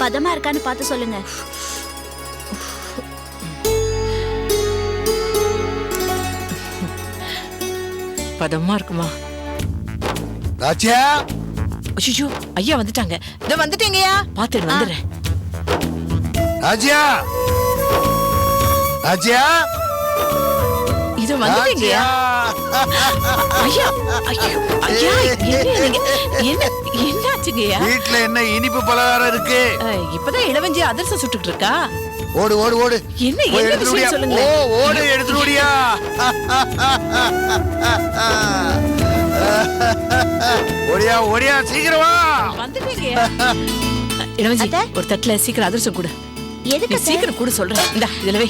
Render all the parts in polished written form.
பதமா இருக்கான்னு பார்த்து சொல்லுங்க. பதமா இருக்குமா? ராஜ்யா, ஐயோ, ஐயா வந்துட்டாங்க. இதோ வந்துட்டீங்கயா, பாத்துட்டு வந்துடுறேன். ராஜ்யா, ராஜ்யா, இதோ வந்துட்டீங்கயா. ஐயா, ஐயோ, ஐயா, என்னாச்சுங்கய்யா? வீட்டுல என்ன இனிப்பு பலகாரம் இருக்கு? இப்பதான் இளவஞ்சி அதிரசம் சுட்டுட்டு இருக்கா. ஓடு ஓடு ஓடு. என்ன விஷயம் சொல்லுங்க. ஓடு எடுத்துடுடியா. ஓடியா ஓடியா, சீக்கிரம் வா. வந்துட்டீங்கயா. இளவஞ்சி, ஒரு தட்டுல சீக்கிரம் அதிரசம் கொடு. எதுக்கு சீக்கிரம் கூட சொல்றேன். இந்தா இதுல வை.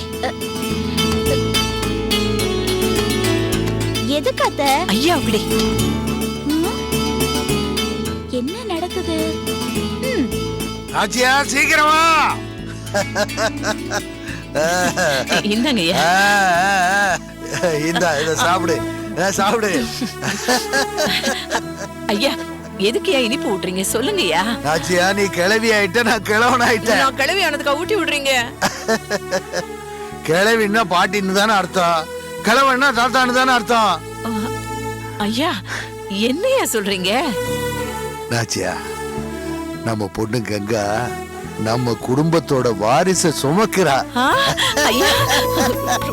எதுக்கு அத்த? ஐயா அப்படி என்ன நடக்குது? ராஜ்யா, சீக்கிரம் வா. இந்தாங்க ஐயா. இத சாப்பிடு, சாப்பிடு. ஐயா, எதுக்கு இனிப்பு ஊட்டுறீங்க சொல்லுங்கய்யா. ராஜ்யா, நீ கிளவி ஆயிட்ட, நான் கிழவன் ஆயிட்டேன். நான் கிளவி ஆனதுக்கு ஊட்டி விடுறீங்க. கிளவின்னா பாட்டின்னு தானே அர்த்தம், கிழவன்னா தாத்தான்னு தானே அர்த்தம். ஐயா, என்னையா சொல்றீங்க? ராஜ்யா, நம்ம பொண்ணு கங்கா நம்ம குடும்பத்தோட வாரிசை சுமக்கிறா. ஐயா,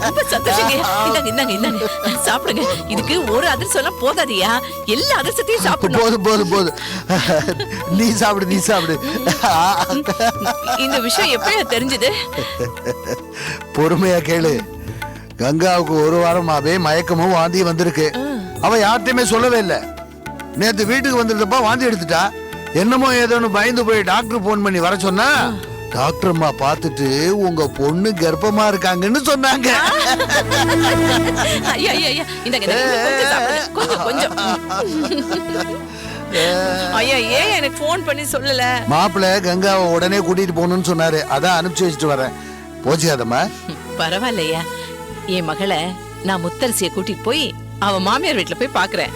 ரொம்ப சந்தோஷங்க. இந்தாங்க இந்தாங்க இந்தாங்க, சாப்பிடுங்க. இதுக்கு ஒரு அதிர்சம் எல்லாம் போதாதியா, எல்லா அதிர்சத்தையும் சாப்பிடணும். போதும் போதும் போதும், நீ சாப்பிடு நீ சாப்பிடு. இந்த விஷயம் எப்படியா தெரிஞ்சது? பொறுமையா கேளு. கங்காவுக்கு ஒரு வாரமாவே மயக்கமும் வாந்தியும் வந்திருக்கு. அவ யார்கிட்டயுமே சொல்லவே இல்லை. நேத்து வீட்டுக்கு வந்திருந்தப்ப வாந்தி எடுத்துட்டா. என்னமோ ஏதோன்னு பயந்து போய் டாக்டர் போன் பண்ணி வர சொன்னா, டாக்டர் அம்மா பார்த்துட்டு உங்க பொண்ணு கர்ப்பமா இருக்காங்கன்னு சொன்னாங்க. ஐயா ஐயா ஐயா, இந்தாங்க கொஞ்சம் சாப்பிடுங்க, கொஞ்சம் கொஞ்சம். ஐயா, ஏன் எனக்கு போன் பண்ணி சொல்லல? மாப்பிள்ள கங்காவை உடனே கூட்டிட்டு போகணும்னு சொன்னாரு, அதான் அனுப்பிச்சு வச்சுட்டு வரேன். போச்சியாதம்மா? பரவாயில்லையா, என் மகளை நான் முத்தரசியை கூட்டிட்டு போய் அவ மாமியார் வீட்டுல போய் பாக்குறேன்.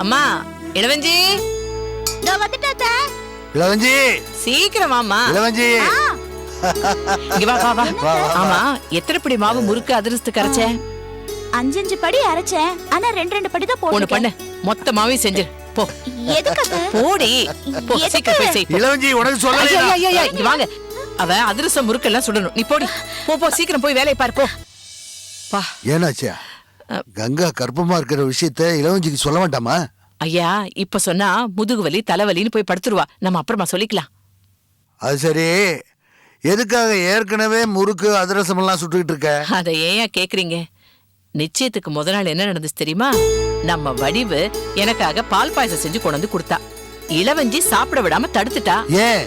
அம்மா, இளவஞ்சி, இளவஞ்சி, சீக்கிரம் வாமா. இளவஞ்சி, இங்க வா வா வா. ஆமா, எத்தனை படி மாவு முறுக்கு அதிரசத்துக்கு அரைச்ச? 5 படி அரைச்சேன், ஆனா 2 படி தான் போட்டேன். ஒண்ணு பண்ணு, மொத்த மாவையும் செஞ்சு போ. எதுக்கு அத்த? போடி போ, சீக்கிரம் போய் செய். இளவஞ்சி, உனக்கு சொல்லலையா? ஐயா ஐயா, இங்க வாங்க. அவ அதிரசம் முறுக்கு எல்லாம் சுடணும். நீ போடி, போ போ, சீக்கிரம் போய் வேலையை பாரு, போ. பா. ஏனாச்சா, கங்கா கர்ப்பமா இருக்கிற விஷயத்த இளவஞ்சிக்கு சொல்ல வேண்டாமா? ஐயா, இப்ப சொன்னா முதுகு வலி தலைவலின்னு போய் படுத்துருவா. நம்ம அப்புறமா சொல்லிக்கலாம். அது சரி, எதுக்காக ஏற்கனவே முறுக்கு அதிரசம் எல்லாம் சுட்டுக்கிட்டு இருக்க? அத ஏன் கேக்குறீங்க? நிச்சயத்துக்கு முத நாள் என்ன நடந்துச்சு தெரியுமா? நம்ம வடிவு எனக்காக பால் பாயசம் செஞ்சு கொண்டு வந்து கொடுத்தா. இளவஞ்சி சாப்பிட விடாம தடுத்துட்டா. ஏன்?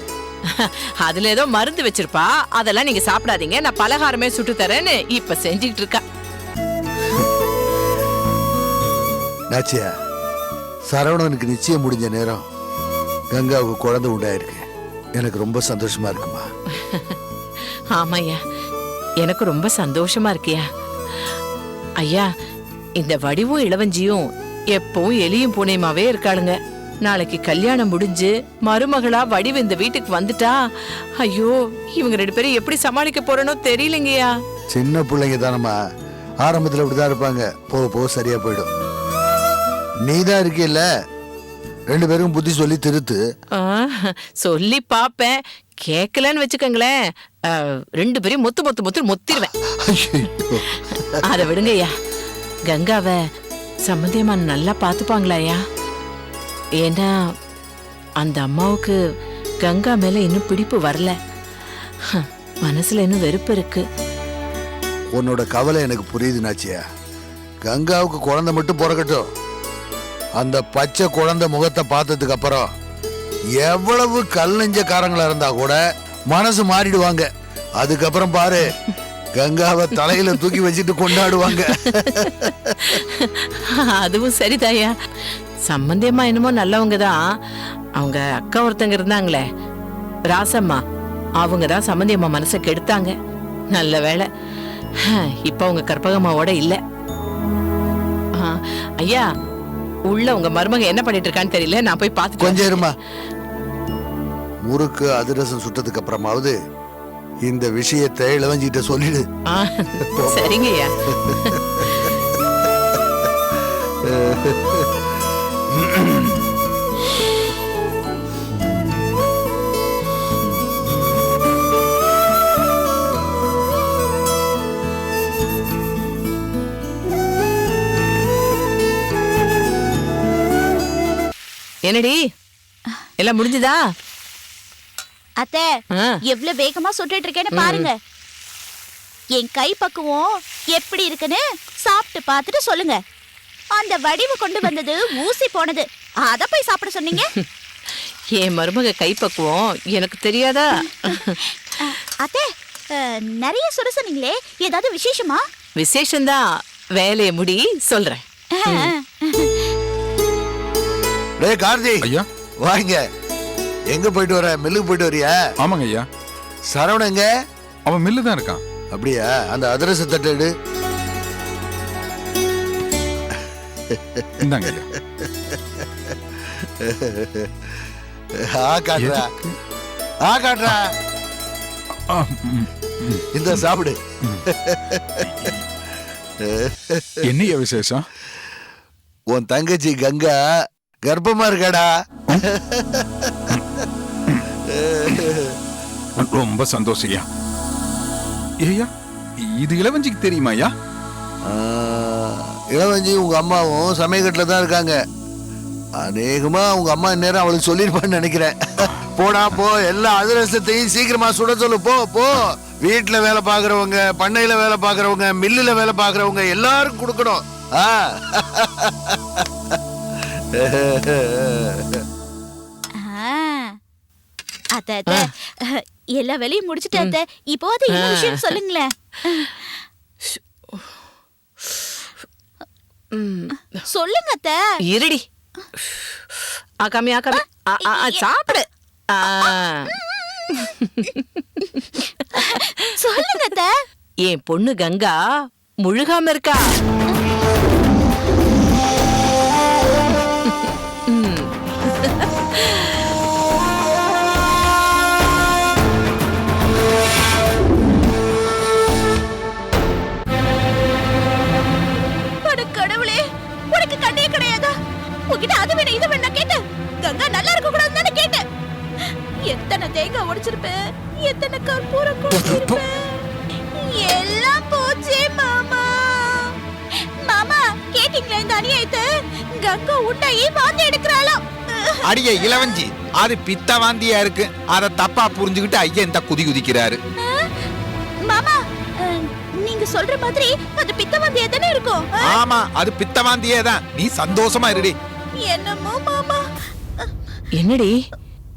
அதுல ஏதோ மருந்து வச்சிருப்பா. அதெல்லாம் நீங்க சாப்பிடாதீங்க, நான் பலகாரமே சுட்டு தரேன்னு இப்ப செஞ்சுக்கிட்டு இருக்கா. நாச்சியா, சரவணனுக்கு நிச்சயம் முடிஞ்ச நேரம் கங்காவுக்கு குழந்தை உண்டாயிருக்கு. எனக்கு ரொம்ப சந்தோஷமா இருக்குமா? ஆமாய்யா, எனக்கு ரொம்ப சந்தோஷமா இருக்கியா. ஐயா, இந்த வடிவும் இளவஞ்சியும் எப்பவும் எலியும் பூனையுமாவே இருக்காளுங்க. நாளைக்கு கல்யாணம் முடிஞ்சு மருமகளா வடிவு இந்த வீட்டுக்கு வந்துட்டா, ஐயோ, இவங்க 2 பேரும் எப்படி சமாளிக்க போறனோ தெரியலங்கய்யா. சின்ன பிள்ளைங்க தானம்மா, ஆரம்பத்துல இப்படிதான் இருப்பாங்க. போக போக சரியா போயிடும். நீதான் இருக்கில்ல, 2 பேரும் புத்தி சொல்லி திருத்து. சொல்லி பாப்பேன், கேக்கலன்னு வச்சுக்கங்களேன், 2 பேரையும் மொத்து மொத்து மொத்து மொத்திடுவேன். அத விடுங்கய்யா. கங்காவை சம்பந்தியமா நல்லா பாத்துப்பாங்களாயா? ஏன்னா அந்த அம்மாவுக்கு கங்கா மேல இன்னும் பிடிப்பு வரல. மனசுல இன்னும் வெறுப்பு இருக்கு. உன்னோட கவலை எனக்கு புரியுது நாச்சியா. கங்காவுக்கு குழந்தை மட்டும் பிறக்கட்டும். அந்த பச்சை குழந்தை முகத்தை பார்த்ததுக்கு அப்புறம் எவ்வளவு கல் நெஞ்சக்காரங்களா இருந்தா கூட மனசு மாறிடுவாங்க. அதுக்கப்புறம் பாரு, கங்காவை தலையில தூக்கி வச்சுட்டு கொண்டாடுவாங்க. அதுவும் சரிதாயா. சம்பந்தியமா என்னமோ நல்லவங்க தான். அவங்க அக்கா ஒருத்தங்க இருந்தாங்களே, ராசம்மா, அவங்க தான் சம்பந்தியம்மா மனசை கெடுத்தாங்க. நல்ல வேளை இப்ப அவங்க கற்பகம்மாவோட இல்ல. ஐயா, உள்ள உங்க மருமக என்ன பண்ணிட்டு இருக்கான்னு தெரியல, நான் போய் பார்த்து. கொஞ்சம் இருமா. முறுக்கு அதிரசம் சுட்டதுக்கு அப்புறமாவது இந்த விஷயத்தை இளவஞ்சிட்ட சொல்லிடு. ஆ, சரிங்கய்யா. என்னடி எல்லாம் முடிஞ்சுதா? அத்தை ஆ. எவ்வளவு வேகமா சுட்டுட்டு இருக்கேன்னு பாருங்க. என் கை பக்குவம் எப்படி இருக்குன்னு சாப்பிட்டு பார்த்துட்டு சொல்லுங்க. அந்த வடிவு கொண்டு வந்தது ஊசி போனது, அத போய் சாப்பிட சொன்னீங்க. என் மருமக கைப்பக்குவம் எனக்கு தெரியாதா? அத்தை நிறைய சுட சொன்னீங்களே, ஏதாவது விசேஷமா? விசேஷம்தான். வேலையை முடி சொல்றேன். டேய் கார்த்தி, ஐயா. வாங்க. எங்க போயிட்டு வர? மில்லுக்கு போயிட்டு வரியா? ஆமாங்க ஐயா. சரவணன் எங்க? அவன் மில்லு தான் இருக்கான். அப்படியா? அந்த அதிரச தட்டு எடு. இந்தாங்க ஐயா. ஆ காட்டுறா, ஆ காட்டுறா. ஆ, ம், ம். இந்த சாப்பிடு. என்னையா விசேஷம்? உன் தங்கச்சி கங்கா கர்ப்பமா இருக்காடா. ரொம்ப சந்தோஷம் ஐயா. ஏய்யா, இது இளவஞ்சிக்கு தெரியுமா ஐயா? ஆ, இளவஞ்சி உங்க அம்மாவும் சமயக்கட்டுல தான் இருக்காங்க. அநேகமா உங்க அம்மா நேரம் அவளுக்கு சொல்லிருப்பான்னு நினைக்கிறேன். போடா போ, எல்லா அதிரசத்தையும் சீக்கிரமா சுட சொல்லு. போ போ. வீட்டுல வேலை பாக்குறவங்க, பண்ணையில வேலை பாக்குறவங்க, மில்லுல வேலை பாக்குறவங்க எல்லாரும் கொடுக்கணும். ஆ. அத்தை எல்லா வேலையும் முடிச்சுட்டு அத்தை, இப்போ அது என்ன விஷயம் சொல்லுங்களேன். சொல்லுங்க அத்தை. இருடி. ஆகாமி ஆகாமி சாப்பிடு. சொல்லுங்க அத்தை. என் பொண்ணு கங்கா முழுகாம இருக்கா. கடவுளே, உனக்கு கண்ணே கிடையாதா? உன்கிட்ட அது வேணும் இது வேணும் கேட்டேன். கங்கா நல்லா இருக்க கூடாதுன்னு கேட்டேன். எத்தனை தேங்காய் உடைச்சிருப்பேன், எத்தனை கற்பூரம் கொட்டிருப்பேன். எல்லாம் போச்சே மாமா. மாமா கேட்டீங்களா இந்த அநியாயத்தை? கங்கா உண்டாயி வாந்தி எடுக்கிறாளாம். அடியே இளவஞ்சி, அது பித்த வாந்தியா இருக்கு. அத தப்பா புரிஞ்சுக்கிட்டு ஐயா இந்த குதி குதிக்கிறாரு. மாமா நீங்க சொல்ற மாதிரி அது பித்த வாந்தியா தானே இருக்கும். ஆமா, அது பித்த வாந்தியே தான். நீ சந்தோஷமா இருடி. என்னமோ மாமா. என்னடி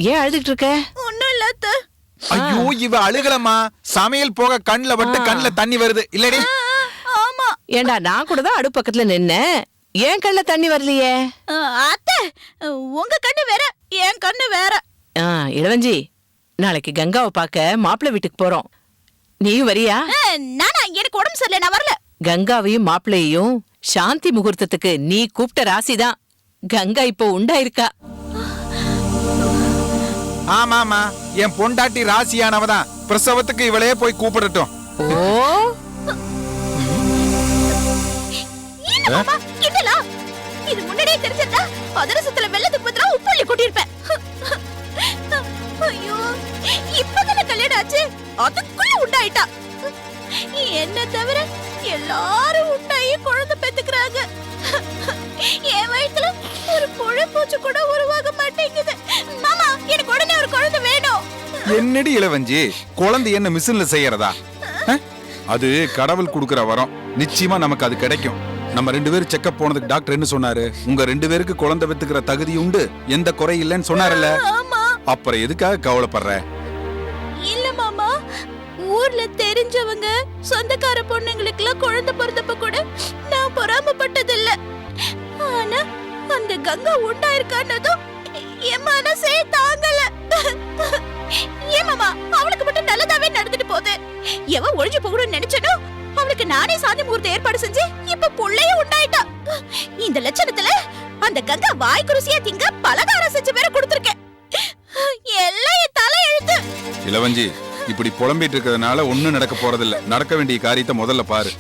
ஏன் அழுதுட்டு இருக்க? ஒண்ணும் இல்ல அத்தை. ஐயோ, இவ அழுகலம்மா. சமையல் போக கண்ணுல பட்டு கண்ணுல தண்ணி வருது இல்லடி? ஆமா ஏண்டா, நான் கூட தான் அடுப்பு பக்கத்துல நின்னேன். ஏன் கண்ணுல தண்ணி வரலையே? அத்தை, உங்க கண்ணு வேற, என் கண்ணு வேற. இளவஞ்சி, நாளைக்கு கங்காவை பார்க்க மாப்பிள்ளை வீட்டுக்கு போறோம். நீயும் வரியா? நானா? எனக்கு உடம்பு சரியில்லை, நான் வரல. கங்காவையும் மாப்பிள்ளையும் சாந்தி முகூர்த்தத்துக்கு நீ கூப்பிட்ட ராசிதான். கங்கா இப்போ உண்டாயிருக்கா. ஆமாமா, என் பொண்டாட்டி ராசியானவதான். பிரசவத்துக்கு இவளே போய் கூப்பிடட்டும். ஓ, என்ன மாமா கிண்டலா? இது முன்னாடியே தெரிஞ்சிருந்தா அதிரசத்துல வெள்ளத்துக்கு பதிலா உப்புள்ளி கொட்டிருப்பேன். ஐயோ, இப்பதானே கல்யாணம் ஆச்சு, அதுக்குள்ள உண்டாயிட்டா. என்ன தவிர எல்லாரும் உண்டாயி குழந்தை பெத்துக்கிறாங்க. என் வயித்துல ஒரு புழு பூச்சி கூட உருவாக மாட்டேங்குது. மாமா, எனக்கு உடனே ஒரு குழந்தை வேணும். என்னடி இளவஞ்சி, குழந்தை என்ன மிஷின்ல செய்யறதா? அது கடவுள் கொடுக்கிற வரம். நிச்சயமா நமக்கு அது கிடைக்கும். நம்ம 2 பேரும் செக்கப் போனதுக்கு டாக்டர் என்ன சொன்னாரு? உங்க 2 பேருக்கு குழந்தை பெத்துக்கிற தகுதி உண்டு, எந்த குறை இல்லைன்னு சொன்னார்ல. ஆமா. அப்புறம் எதுக்காக கவலைப்படுற? இல்ல மாமா, ஊர்ல தெரிஞ்சவங்க சொந்தக்கார பொண்ணுங்களுக்குலாம் குழந்தை பிறந்தப்ப கூட நான் பொறாமப்பட்டதில்ல. ஆனா அந்த கங்கா உண்டாயிருக்கானதும் என் மனசே தாங்கல. ஏன் மாமா, அவளுக்கு மட்டும் நல்லதாவே நடந்துட்டு போகுது. எவன் ஒழிஞ்சு போகணும்னு நினைச்சனோ அவளுக்கு நானே சாதி முகூர்த்த ஏற்பாடு செஞ்சு இப்ப புள்ளைய உண்டாயிட்டா. இந்த லட்சணத்துல அந்த கங்கா வாய் குருசியா திங்க பலகாரம் செஞ்சு வேற கொடுத்திருக்கேன். எல்லாம் என் இளவஞ்சி, இப்படி புலம்பிட்டு இருக்கிறதுனால ஒண்ணும் நடக்க போறதில்ல. நடக்க வேண்டிய காரியத்தை முதல்ல பாரு.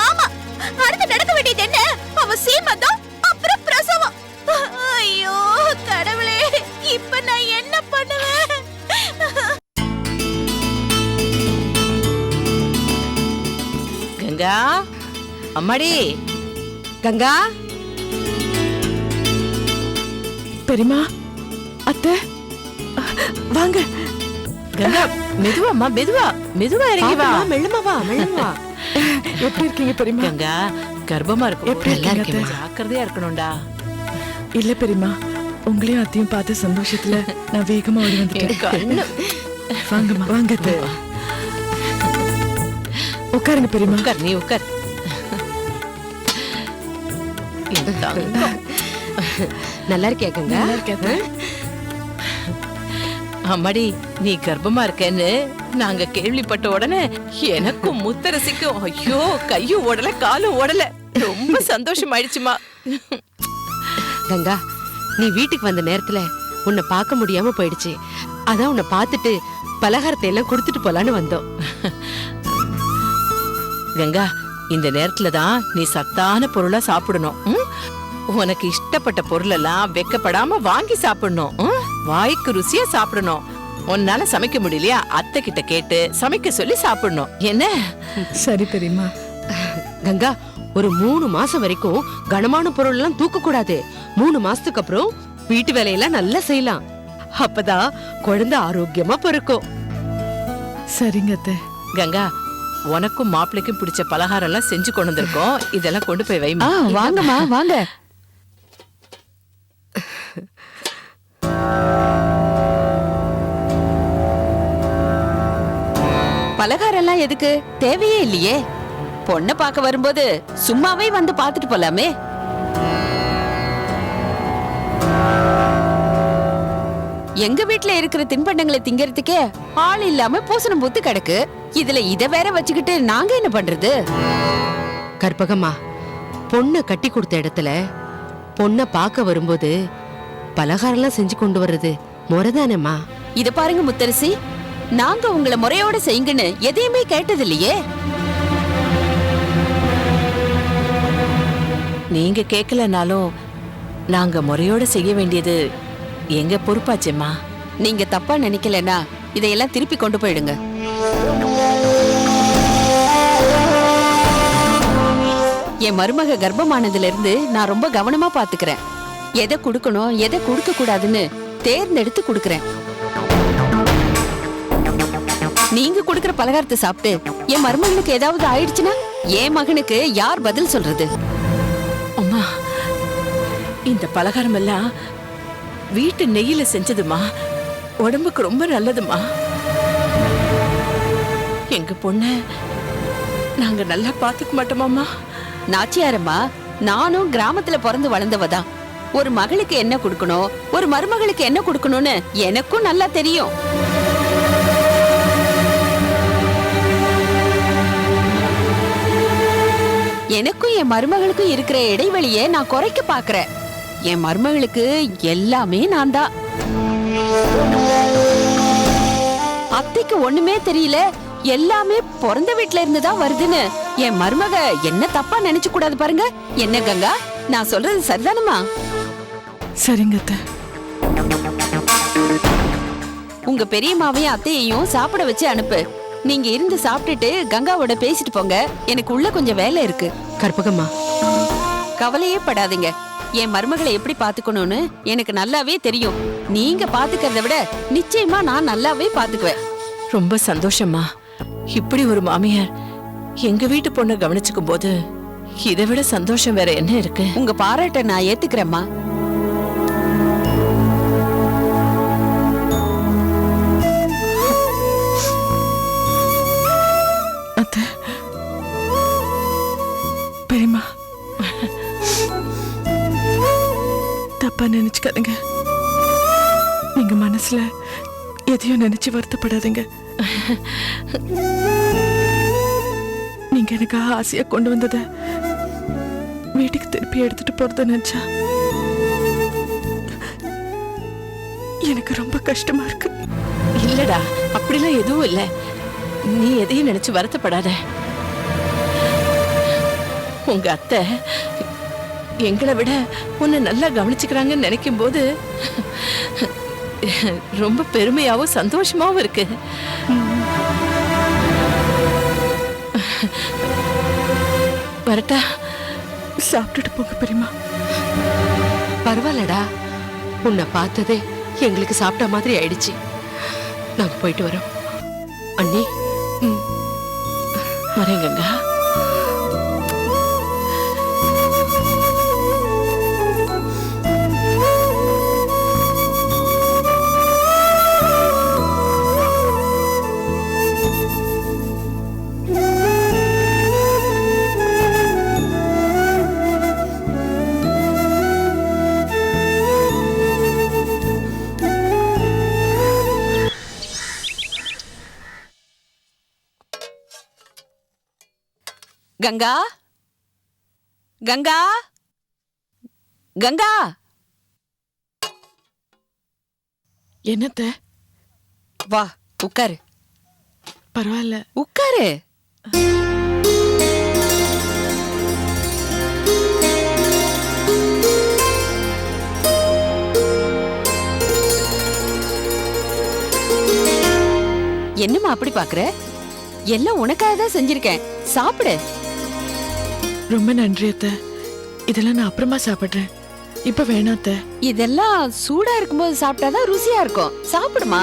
ஆமா, அடுத்து நடக்க வேண்டியது என்ன? அவ சீமந்தம், அப்புறம் பிரசவம். ஐயோ கடவுளே, இப்ப நான் என்ன பண்ணுவேன்? கங்கா, அம்மாடி, கங்கா, பெரியமா, அத்தை, வாங்க. கங்கா, மெதுவாம்மா, மெதுவா மெதுவா இறங்கி வா. மெல்லமா வா, மெல்லமா. எப்படி இருக்கீங்க பெரியமா? கங்கா, கர்ப்பமா இருக்கும். எப்படி இருக்கீங்க? ஜாக்கிரதையா இருக்கணும்டா. இல்ல பெரியமா, உங்களையும் அத்தையும் பார்த்த சந்தோஷத்துல நான் வேகமா ஓடி வந்துட்டேன். வாங்கம்மா, வாங்க அத்தை. உட்காருங்க பெரியமா. உட்கார், நீ உட்கார். என் தங்கம். நல்லா இருக்கியா கங்கா? நல்லா இருக்கேன். அம்மாடி, நீ கர்ப்பமா இருக்கேன்னு நாங்க கேள்விப்பட்ட உடனே எனக்கும் முத்தரசிக்கும் ஐயோ கையும் ஓடல காலும் ஓடல, ரொம்ப சந்தோஷம் ஆயிடுச்சுமா. கங்கா, நீ வீட்டுக்கு வந்த நேரத்துல உன்னை பார்க்க முடியாம போயிடுச்சு. அதான் உன்னை பார்த்துட்டு பலகாரத்தை எல்லாம் கொடுத்துட்டு போலான்னு வந்தோம். கங்கா, இந்த நேரத்துல தான் நீ சத்தான பொருளா சாப்பிடணும். உனக்கு இஷ்டப்பட்ட பொருள் எல்லாம் வெக்கப்படாம வாங்கி சாப்பிடணும். வாய்க்கு ருசியா சாப்பிடணும். உன்னால சமைக்க முடியலையா, அத்தை கிட்ட கேட்டு சமைக்க சொல்லி சாப்பிடணும். என்ன? சரி பெரியமா. கங்கா, ஒரு 3 மாசம் வரைக்கும் கனமான பொருள் எல்லாம் தூக்க கூடாது. 3 மாசத்துக்கு அப்புறம் வீட்டு வேலையெல்லாம் நல்லா செய்யலாம். அப்பதான் குழந்தை ஆரோக்கியமா பிறக்கும். சரிங்க அத்தை. கங்கா, உனக்கும் மாப்பிள்ளைக்கும் பிடிச்ச பலகாரம் எல்லாம் செஞ்சு கொண்டு வந்திருக்கோம். இதெல்லாம் கொண்டு போய் வைமா. வாங்கம்மா, வாங்க. பலகாரம் எல்லாம் எதுக்கு? தேவையே இல்லையே. பொண்ணை பார்க்க வரும்போது சும்மாவே வந்து பார்த்துட்டு போலாமே. எங்க வீட்ல இருக்கிற தின்பண்டங்களை திங்கறதுக்கே ஆள் இல்லாம பூசணம் பூத்து கிடக்கு. இதுல இத வேற வச்சுக்கிட்டு நாங்க என்ன பண்றது? கற்பகம்மா, பொண்ணை கட்டி கொடுத்த இடத்துல பொண்ணை பார்க்க வரும்போது பலகாரம் எல்லாம் செஞ்சு கொண்டு வர்றது முறைதானேம்மா? இத பாருங்க முத்தரசி, நாங்க உங்களை முறையோட செய்யுங்கன்னு எதையுமே கேட்டது இல்லையே. நீங்க கேட்கலனாலும் நாங்க முறையோட செய்ய வேண்டியது எங்க பொறுப்பாச்சேம்மா. நீங்க தப்பா நினைக்கலன்னா இதையெல்லாம் திருப்பி கொண்டு போயிடுங்க. என் மருமக கர்ப்பமானதுல இருந்து நான் ரொம்ப கவனமா பாத்துக்கிறேன். எதை கொடுக்கணும் எதை கொடுக்க கூடாதுன்னு தேர்ந்தெடுத்து கொடுக்கறேன். நீங்க கொடுக்கற பலகாரத்தை சாப்பிட்டு என் மருமகனுக்கு ஏதாவது ஆயிடுச்சுன்னா என் மகனுக்கு யார் பதில் சொல்றது? அம்மா, இந்த பலகாரம் எல்லாம் வீட்டு நெய்யில செஞ்சதுமா, உடம்புக்கு ரொம்ப நல்லதுமா. எங்க பொண்ண நாங்க நல்லா பாத்துக்க மாட்டோமாமா? நாச்சியாரம்மா, நானும் கிராமத்துல பிறந்து வளர்ந்தவதான். ஒரு மகளுக்கு என்ன கொடுக்கணும், ஒரு மருமகளுக்கு என்ன கொடுக்கணும்னு எனக்கும் நல்லா தெரியும். எனக்கும் என் மருமகளுக்கும் இருக்கிற இடைவெளியை நான் குறைக்க பாக்குறேன். என் மருமகளுக்கு எல்லாமே நான் தான். அத்தைக்கு ஒண்ணுமே தெரியல, எல்லாமே பிறந்த வீட்ல இருந்துதான் வருதுன்னு என் மருமக என்ன தப்பா நினைச்சு கூடாது பாருங்க. என்ன கங்கா, நான் சொல்றது சரிதானமா? சரிங்க அத்தை. உங்க பெரியம்மாவையும் அத்தையையும் சாப்பிட வச்சு அனுப்பு. நீங்க இருந்து சாப்பிட்டுட்டு கங்காவோட பேசிட்டு போங்க. எனக்கு உள்ள கொஞ்சம் வேலை இருக்கு. கற்பகம்மா, கவலையே படாதீங்க. என் மருமகளை எப்படி பாத்துக்கணும்னு எனக்கு நல்லாவே தெரியும். நீங்க பாத்துக்கிறத விட நிச்சயமா நான் நல்லாவே பாத்துக்குவேன். ரொம்ப சந்தோஷமா. இப்படி ஒரு மாமியார் எங்க வீட்டு பொண்ணை கவனிச்சுக்கும் போது இதை விட சந்தோஷம் வேற என்ன இருக்கு? உங்க பாராட்ட நான் ஏத்துக்கிறேம்மா. அத்தை, பெரியமா, தப்பா நினைச்சுக்காதீங்க. நீங்க மனசுல எதையும் நினைச்சு வருத்தப்படாதீங்க. நீங்க எனக்கு ஆசையா கொண்டு வந்தத வீட்டுக்கு திருப்பி எடுத்துட்டு போறத நினைச்சா எனக்கு ரொம்ப கஷ்டமா இருக்கு. இல்லடா, அப்படிலாம் எதுவும் இல்ல. நீ எதையும் நினைச்சு வருத்தப்படாத. உங்க அத்தை எங்களை விட உன்னை நல்லா கவனிச்சுக்கிறாங்கன்னு நினைக்கும் போது ரொம்ப பெருமையாவும் சந்தோஷமாவும் இருக்கு. வரட்டா? சாப்பிட்டுட்டு போங்க பெரியம்மா. பரவாயில்லடா, உன்னை பார்த்ததே எங்களுக்கு சாப்பிட்ட மாதிரி ஆயிடுச்சு. நாங்க போயிட்டு வரோம். அண்ணி, வரேன் கங்கா. கங்கா, கங்கா, கங்கா. என்னத்த? வா உட்காரு. பரவாயில்ல. உட்காரு. என்னம்மா அப்படி பாக்குற? எல்லாம் உனக்காக தான் செஞ்சிருக்கேன், சாப்பிடு. ரொம்ப நன்றி அத்தை. இதெல்லாம் நான் அப்புறமா சாப்பிடுறேன். இப்ப வேணாம் அத்தை. இதெல்லாம் சூடா இருக்கும்போது சாப்பிட்டாதான் ருசியா இருக்கும். சாப்பிடுமா.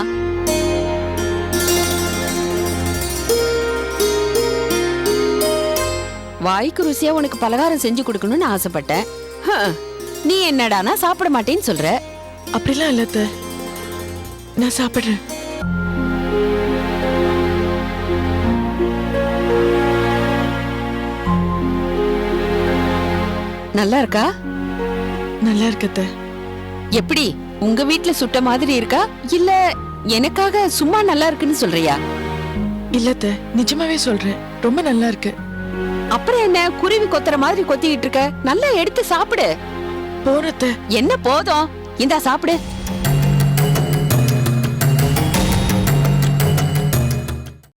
வாய்க்கு ருசியா உனக்கு பலகாரம் செஞ்சு கொடுக்கணும்னு ஆசைப்பட்டேன். நீ என்னடானா சாப்பிட மாட்டேன்னு சொல்ற. அப்படிலாம் இல்ல அத்தை, நான் சாப்பிடுறேன். நல்லா இருக்கா? நல்லா இருக்கு அத்தை. எப்படி, உங்க வீட்ல சுட்ட மாதிரி இருக்கா இல்ல எனக்காக சும்மா நல்லா இருக்குன்னு சொல்றியா? இல்ல அத்தை, நிஜமாவே சொல்றேன், ரொம்ப நல்லா இருக்கு. அப்புறம் என்ன குருவி கொத்துற மாதிரி கொத்திக்கிட்டு இருக்க? நல்லா எடுத்து சாப்பிடு. போறத்த. என்ன போதும், இந்தா சாப்பிடு.